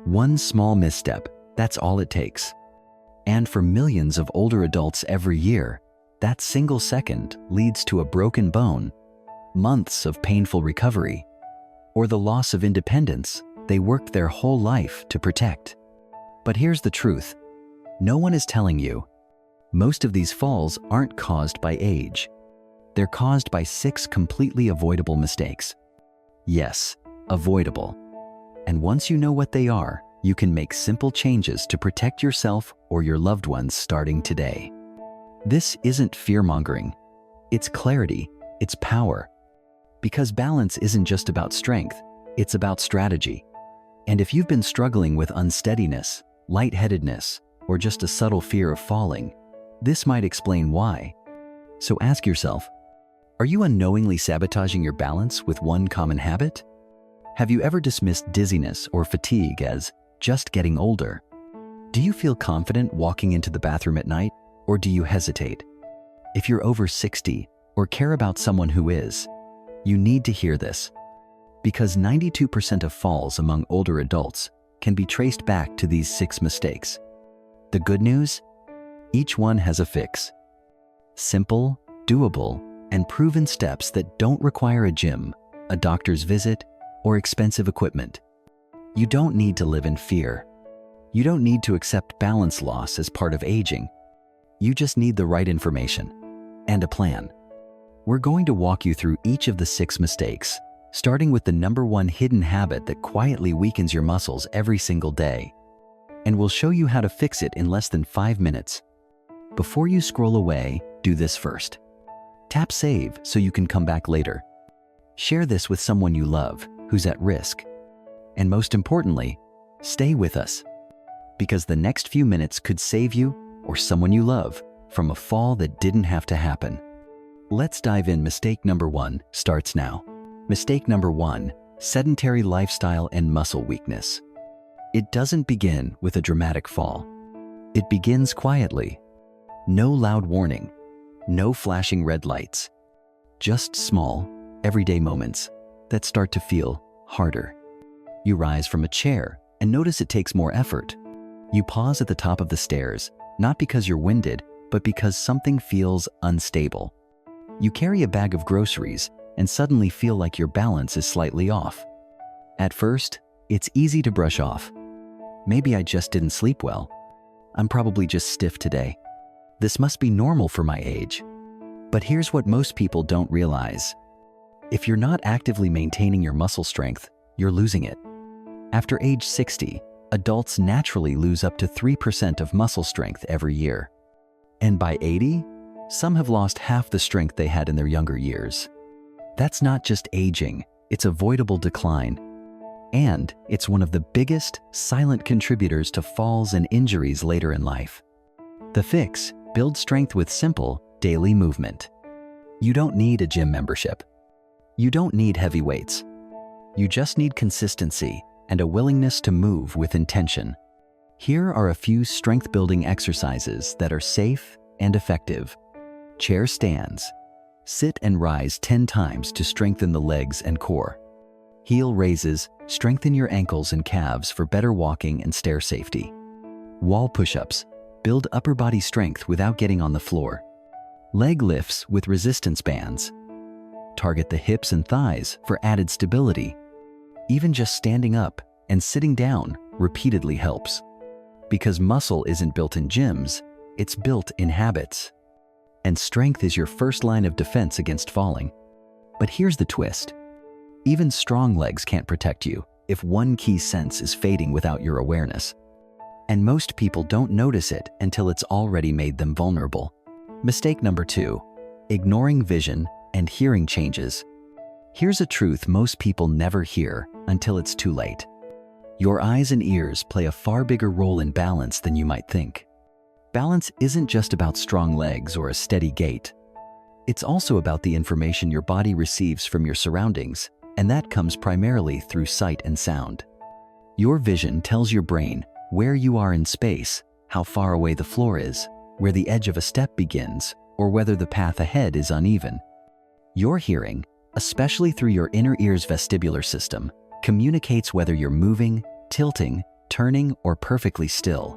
One small misstep, that's all it takes. And for millions of older adults every year, that single second leads to a broken bone, months of painful recovery, or the loss of independence they worked their whole life to protect. But here's the truth. No one is telling you. Most of these falls aren't caused by age. They're caused by 6 completely avoidable mistakes. Yes, avoidable. And once you know what they are, you can make simple changes to protect yourself or your loved ones starting today. This isn't fear-mongering. It's clarity, it's power. Because balance isn't just about strength, it's about strategy. And if you've been struggling with unsteadiness, lightheadedness, or just a subtle fear of falling, this might explain why. So ask yourself, are you unknowingly sabotaging your balance with one common habit? Have you ever dismissed dizziness or fatigue as just getting older? Do you feel confident walking into the bathroom at night, or do you hesitate? If you're over 60 or care about someone who is, you need to hear this. Because 92% of falls among older adults can be traced back to these 6 mistakes. The good news? Each one has a fix. Simple, doable, and proven steps that don't require a gym, a doctor's visit, or expensive equipment. You don't need to live in fear. You don't need to accept balance loss as part of aging. You just need the right information and a plan. We're going to walk you through each of the 6 mistakes, starting with the number 1 hidden habit that quietly weakens your muscles every single day. And we'll show you how to fix it in less than 5 minutes. Before you scroll away, do this first. Tap save so you can come back later. Share this with someone you love who's at risk. And most importantly, stay with us, because the next few minutes could save you or someone you love from a fall that didn't have to happen. Let's dive in. Mistake number 1 starts now. Mistake number 1, sedentary lifestyle and muscle weakness. It doesn't begin with a dramatic fall. It begins quietly. No loud warning, no flashing red lights. Just small, everyday moments that start to feel harder. You rise from a chair and notice it takes more effort. You pause at the top of the stairs, not because you're winded, but because something feels unstable. You carry a bag of groceries and suddenly feel like your balance is slightly off. At first, it's easy to brush off. Maybe I just didn't sleep well. I'm probably just stiff today. This must be normal for my age. But here's what most people don't realize. If you're not actively maintaining your muscle strength, you're losing it. After age 60, adults naturally lose up to 3% of muscle strength every year. And by 80, some have lost half the strength they had in their younger years. That's not just aging, it's avoidable decline. And it's one of the biggest silent contributors to falls and injuries later in life. The fix: build strength with simple, daily movement. You don't need a gym membership. You don't need heavy weights. You just need consistency and a willingness to move with intention. Here are a few strength-building exercises that are safe and effective. Chair stands. Sit and rise 10 times to strengthen the legs and core. Heel raises. Strengthen your ankles and calves for better walking and stair safety. Wall push-ups. Build upper body strength without getting on the floor. Leg lifts with resistance bands. Target the hips and thighs for added stability. Even just standing up and sitting down repeatedly helps. Because muscle isn't built in gyms, it's built in habits. And strength is your first line of defense against falling. But here's the twist. Even strong legs can't protect you if one key sense is fading without your awareness. And most people don't notice it until it's already made them vulnerable. Mistake number 2, ignoring vision and hearing changes. Here's a truth most people never hear until it's too late. Your eyes and ears play a far bigger role in balance than you might think. Balance isn't just about strong legs or a steady gait. It's also about the information your body receives from your surroundings, and that comes primarily through sight and sound. Your vision tells your brain where you are in space, how far away the floor is, where the edge of a step begins, or whether the path ahead is uneven. Your hearing, especially through your inner ear's vestibular system, communicates whether you're moving, tilting, turning or perfectly still.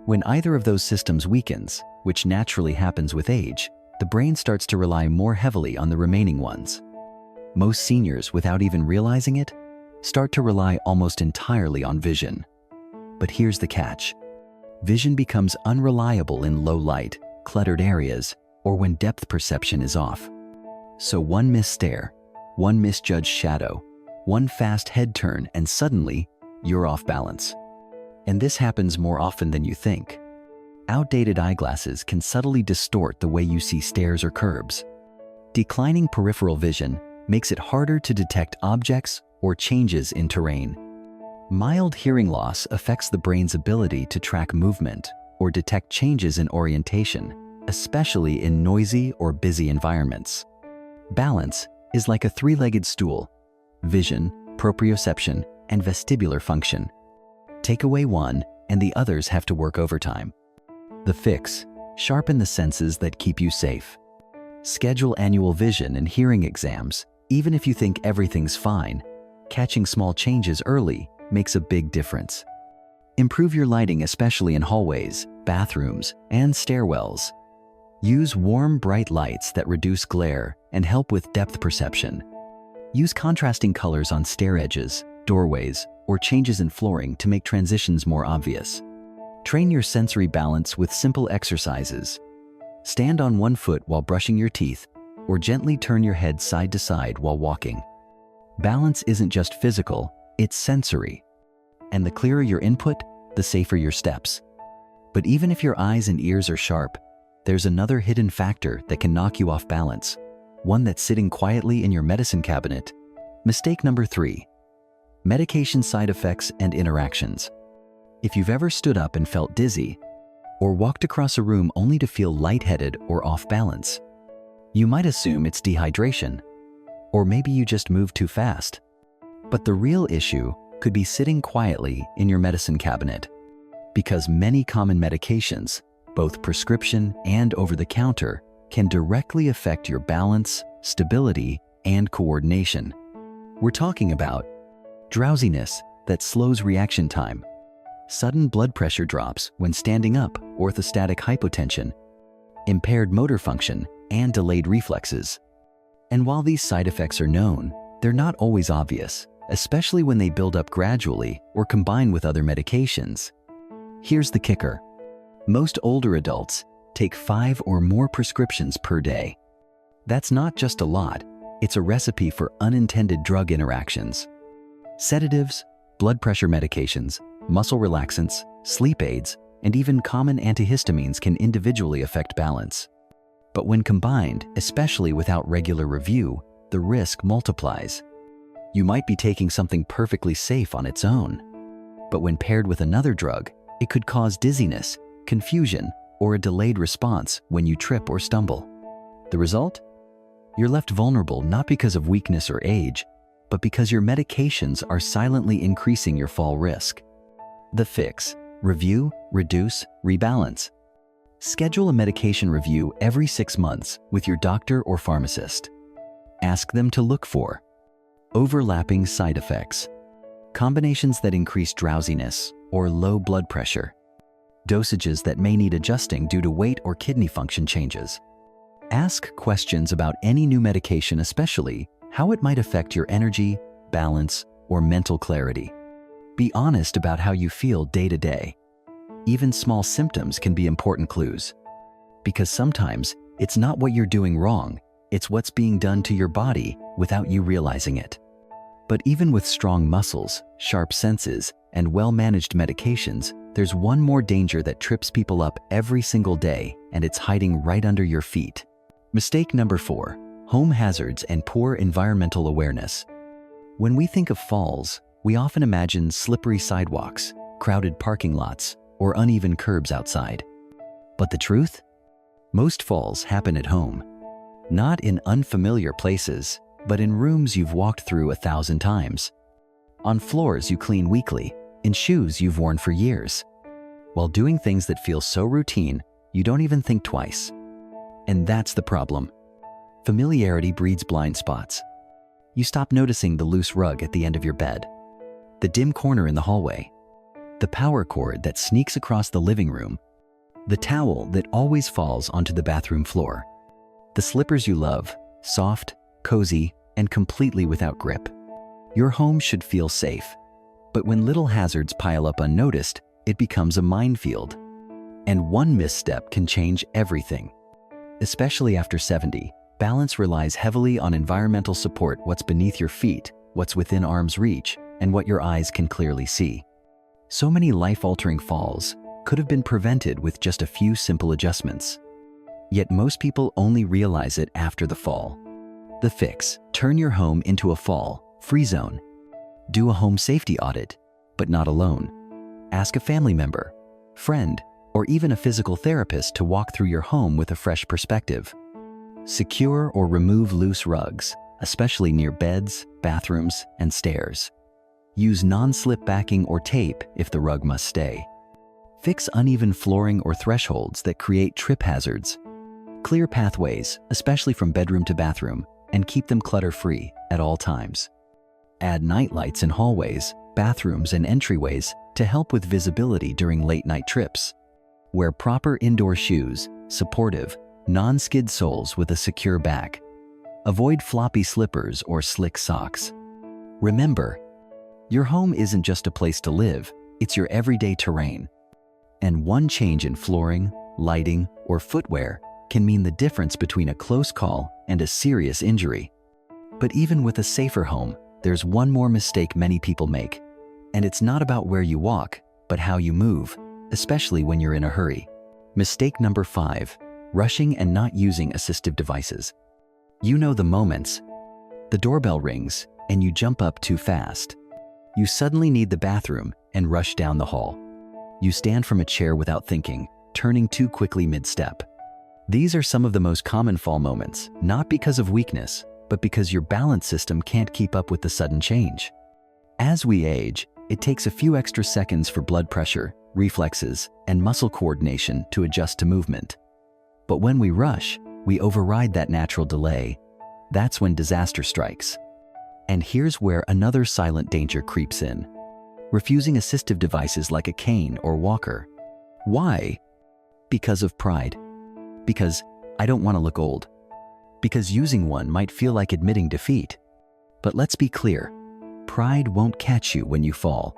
When either of those systems weakens, which naturally happens with age, the brain starts to rely more heavily on the remaining ones. Most seniors, without even realizing it, start to rely almost entirely on vision. But here's the catch. Vision becomes unreliable in low light, cluttered areas, or when depth perception is off. So one missed stare, one misjudged shadow, one fast head turn, and suddenly you're off balance. And this happens more often than you think. Outdated eyeglasses can subtly distort the way you see stairs or curbs. Declining peripheral vision makes it harder to detect objects or changes in terrain. Mild hearing loss affects the brain's ability to track movement or detect changes in orientation, especially in noisy or busy environments. Balance is like a three-legged stool: vision, proprioception, and vestibular function. Take away one, and the others have to work overtime. The fix: sharpen the senses that keep you safe. Schedule annual vision and hearing exams, even if you think everything's fine. Catching small changes early makes a big difference. Improve your lighting, especially in hallways, bathrooms, and stairwells. Use warm, bright lights that reduce glare and help with depth perception. Use contrasting colors on stair edges, doorways, or changes in flooring to make transitions more obvious. Train your sensory balance with simple exercises. Stand on one foot while brushing your teeth, or gently turn your head side to side while walking. Balance isn't just physical, it's sensory. And the clearer your input, the safer your steps. But even if your eyes and ears are sharp, there's another hidden factor that can knock you off balance, one that's sitting quietly in your medicine cabinet. Mistake number 3: medication side effects and interactions. If you've ever stood up and felt dizzy, or walked across a room only to feel lightheaded or off balance, you might assume it's dehydration, or maybe you just moved too fast. But the real issue could be sitting quietly in your medicine cabinet, because many common medications, both prescription and over-the-counter, can directly affect your balance, stability, and coordination. We're talking about drowsiness that slows reaction time, sudden blood pressure drops when standing up, orthostatic hypotension, impaired motor function, and delayed reflexes. And while these side effects are known, they're not always obvious, especially when they build up gradually or combine with other medications. Here's the kicker. Most older adults take 5 or more prescriptions per day. That's not just a lot, it's a recipe for unintended drug interactions. Sedatives, blood pressure medications, muscle relaxants, sleep aids, and even common antihistamines can individually affect balance. But when combined, especially without regular review, the risk multiplies. You might be taking something perfectly safe on its own, but when paired with another drug, it could cause dizziness, confusion, or a delayed response when you trip or stumble. The result? You're left vulnerable not because of weakness or age, but because your medications are silently increasing your fall risk. The fix: review, reduce, rebalance. Schedule a medication review every 6 months with your doctor or pharmacist. Ask them to look for overlapping side effects, combinations that increase drowsiness or low blood pressure, dosages that may need adjusting due to weight or kidney function changes. Ask questions about any new medication, especially how it might affect your energy, balance, or mental clarity. Be honest about how you feel day to day. Even small symptoms can be important clues. Because sometimes it's not what you're doing wrong, it's what's being done to your body without you realizing it. But even with strong muscles, sharp senses, and well-managed medications, there's one more danger that trips people up every single day, and it's hiding right under your feet. Mistake number 4: home hazards and poor environmental awareness. When we think of falls, we often imagine slippery sidewalks, crowded parking lots, or uneven curbs outside. But the truth? Most falls happen at home. Not in unfamiliar places, but in rooms you've walked through 1,000 times. On floors you clean weekly, in shoes you've worn for years. While doing things that feel so routine, you don't even think twice. And that's the problem. Familiarity breeds blind spots. You stop noticing the loose rug at the end of your bed, the dim corner in the hallway, the power cord that sneaks across the living room, the towel that always falls onto the bathroom floor, the slippers you love, soft, cozy, and completely without grip. Your home should feel safe, but when little hazards pile up unnoticed, it becomes a minefield. And one misstep can change everything. Especially after 70, balance relies heavily on environmental support: what's beneath your feet, what's within arm's reach, and what your eyes can clearly see. So many life-altering falls could have been prevented with just a few simple adjustments. Yet most people only realize it after the fall. The fix: turn your home into a fall-free zone. Do a home safety audit, but not alone. Ask a family member, friend, or even a physical therapist to walk through your home with a fresh perspective. Secure or remove loose rugs, especially near beds, bathrooms, and stairs. Use non-slip backing or tape if the rug must stay. Fix uneven flooring or thresholds that create trip hazards. Clear pathways, especially from bedroom to bathroom, and keep them clutter-free at all times. Add night lights in hallways, bathrooms, and entryways to help with visibility during late-night trips. Wear proper indoor shoes, supportive, non-skid soles with a secure back. Avoid floppy slippers or slick socks. Remember, your home isn't just a place to live, it's your everyday terrain. And one change in flooring, lighting, or footwear can mean the difference between a close call and a serious injury. But even with a safer home, there's one more mistake many people make. And it's not about where you walk, but how you move, especially when you're in a hurry. Mistake number 5, rushing and not using assistive devices. You know the moments. The doorbell rings and you jump up too fast. You suddenly need the bathroom and rush down the hall. You stand from a chair without thinking, turning too quickly mid-step. These are some of the most common fall moments, not because of weakness, but because your balance system can't keep up with the sudden change. As we age, it takes a few extra seconds for blood pressure, reflexes, and muscle coordination to adjust to movement. But when we rush, we override that natural delay. That's when disaster strikes. And here's where another silent danger creeps in: refusing assistive devices like a cane or walker. Why? Because of pride. Because I don't want to look old. Because using one might feel like admitting defeat. But let's be clear, pride won't catch you when you fall.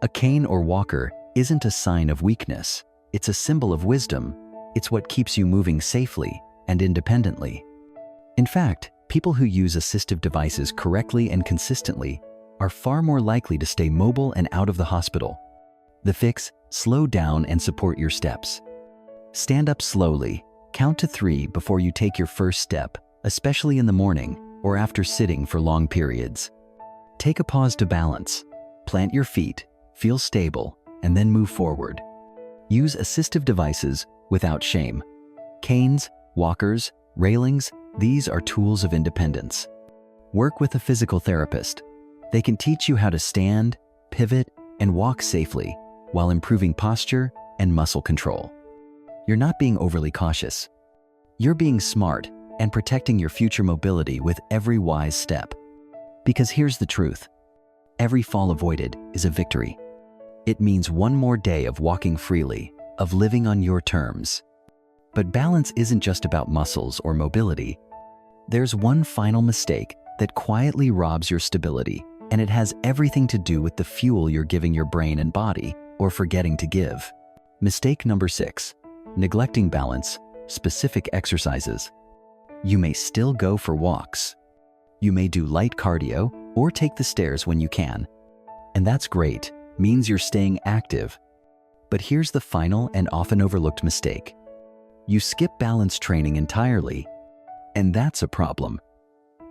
A cane or walker isn't a sign of weakness. It's a symbol of wisdom. It's what keeps you moving safely and independently. In fact, people who use assistive devices correctly and consistently are far more likely to stay mobile and out of the hospital. The fix: slow down and support your steps. Stand up slowly, count to 3 before you take your first step, especially in the morning or after sitting for long periods. Take a pause to balance, plant your feet, feel stable, and then move forward. Use assistive devices without shame. Canes, walkers, railings, these are tools of independence. Work with a physical therapist. They can teach you how to stand, pivot, and walk safely while improving posture and muscle control. You're not being overly cautious. You're being smart and protecting your future mobility with every wise step. Because here's the truth: every fall avoided is a victory. It means one more day of walking freely, of living on your terms. But balance isn't just about muscles or mobility. There's one final mistake that quietly robs your stability, and it has everything to do with the fuel you're giving your brain and body, or forgetting to give. Mistake number 6, neglecting balance, specific exercises. You may still go for walks. You may do light cardio or take the stairs when you can. And that's great, means you're staying active. But here's the final and often overlooked mistake. You skip balance training entirely. And that's a problem.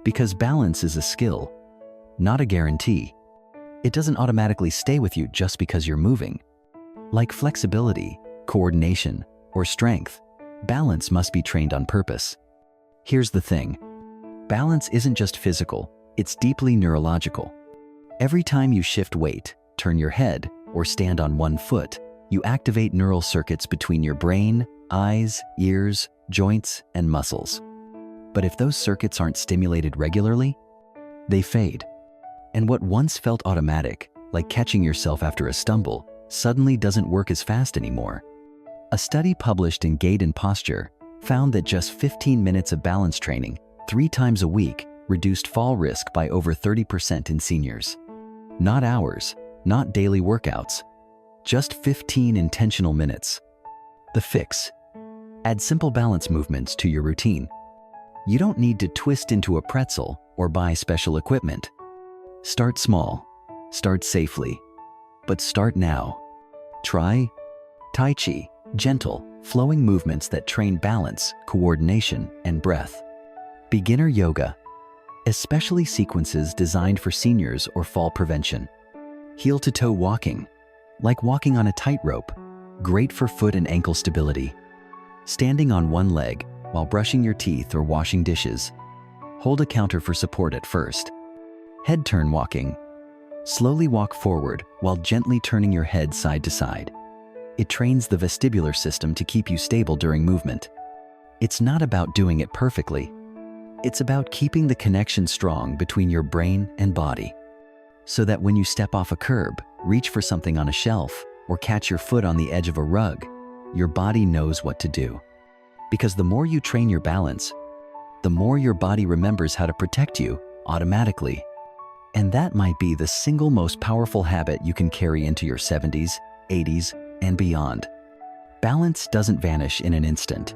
Because balance is a skill, not a guarantee. It doesn't automatically stay with you just because you're moving. Like flexibility, coordination, or strength, balance must be trained on purpose. Here's the thing. Balance isn't just physical, it's deeply neurological. Every time you shift weight, turn your head, or stand on one foot, you activate neural circuits between your brain, eyes, ears, joints, and muscles. But if those circuits aren't stimulated regularly, they fade. And what once felt automatic, like catching yourself after a stumble, suddenly doesn't work as fast anymore. A study published in Gait and Posture found that just 15 minutes of balance training 3 times a week reduced fall risk by over 30% in seniors. Not hours, not daily workouts, just 15 intentional minutes. The fix: add simple balance movements to your routine. You don't need to twist into a pretzel or buy special equipment. Start small, start safely, but start now. Try Tai Chi, gentle, flowing movements that train balance, coordination, and breath. Beginner yoga, especially sequences designed for seniors or fall prevention. Heel-to-toe walking, like walking on a tightrope, great for foot and ankle stability. Standing on one leg while brushing your teeth or washing dishes. Hold a counter for support at first. Head turn walking, slowly walk forward while gently turning your head side to side. It trains the vestibular system to keep you stable during movement. It's not about doing it perfectly. It's about keeping the connection strong between your brain and body, so that when you step off a curb, reach for something on a shelf, or catch your foot on the edge of a rug, your body knows what to do. Because the more you train your balance, the more your body remembers how to protect you automatically. And that might be the single most powerful habit you can carry into your 70s, 80s, and beyond. Balance doesn't vanish in an instant.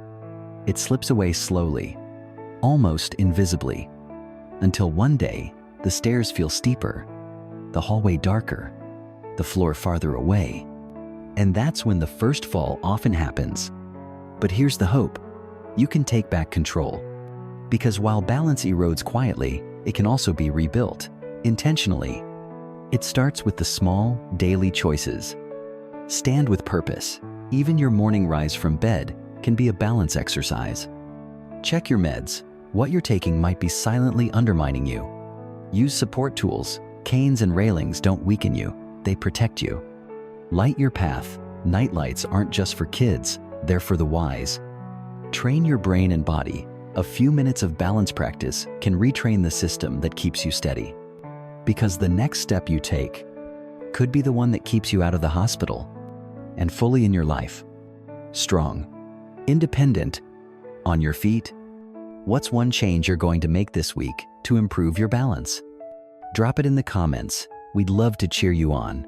It slips away slowly, almost invisibly, until one day the stairs feel steeper, the hallway darker, the floor farther away. And that's when the first fall often happens. But here's the hope: you can take back control. Because while balance erodes quietly, it can also be rebuilt intentionally. It starts with the small, daily choices. Stand with purpose. Even your morning rise from bed can be a balance exercise. Check your meds. What you're taking might be silently undermining you. Use support tools. Canes and railings don't weaken you, they protect you. Light your path. Night lights aren't just for kids, they're for the wise. Train your brain and body. A few minutes of balance practice can retrain the system that keeps you steady. Because the next step you take could be the one that keeps you out of the hospital and fully in your life. Strong, independent, on your feet. What's one change you're going to make this week to improve your balance? Drop it in the comments. We'd love to cheer you on.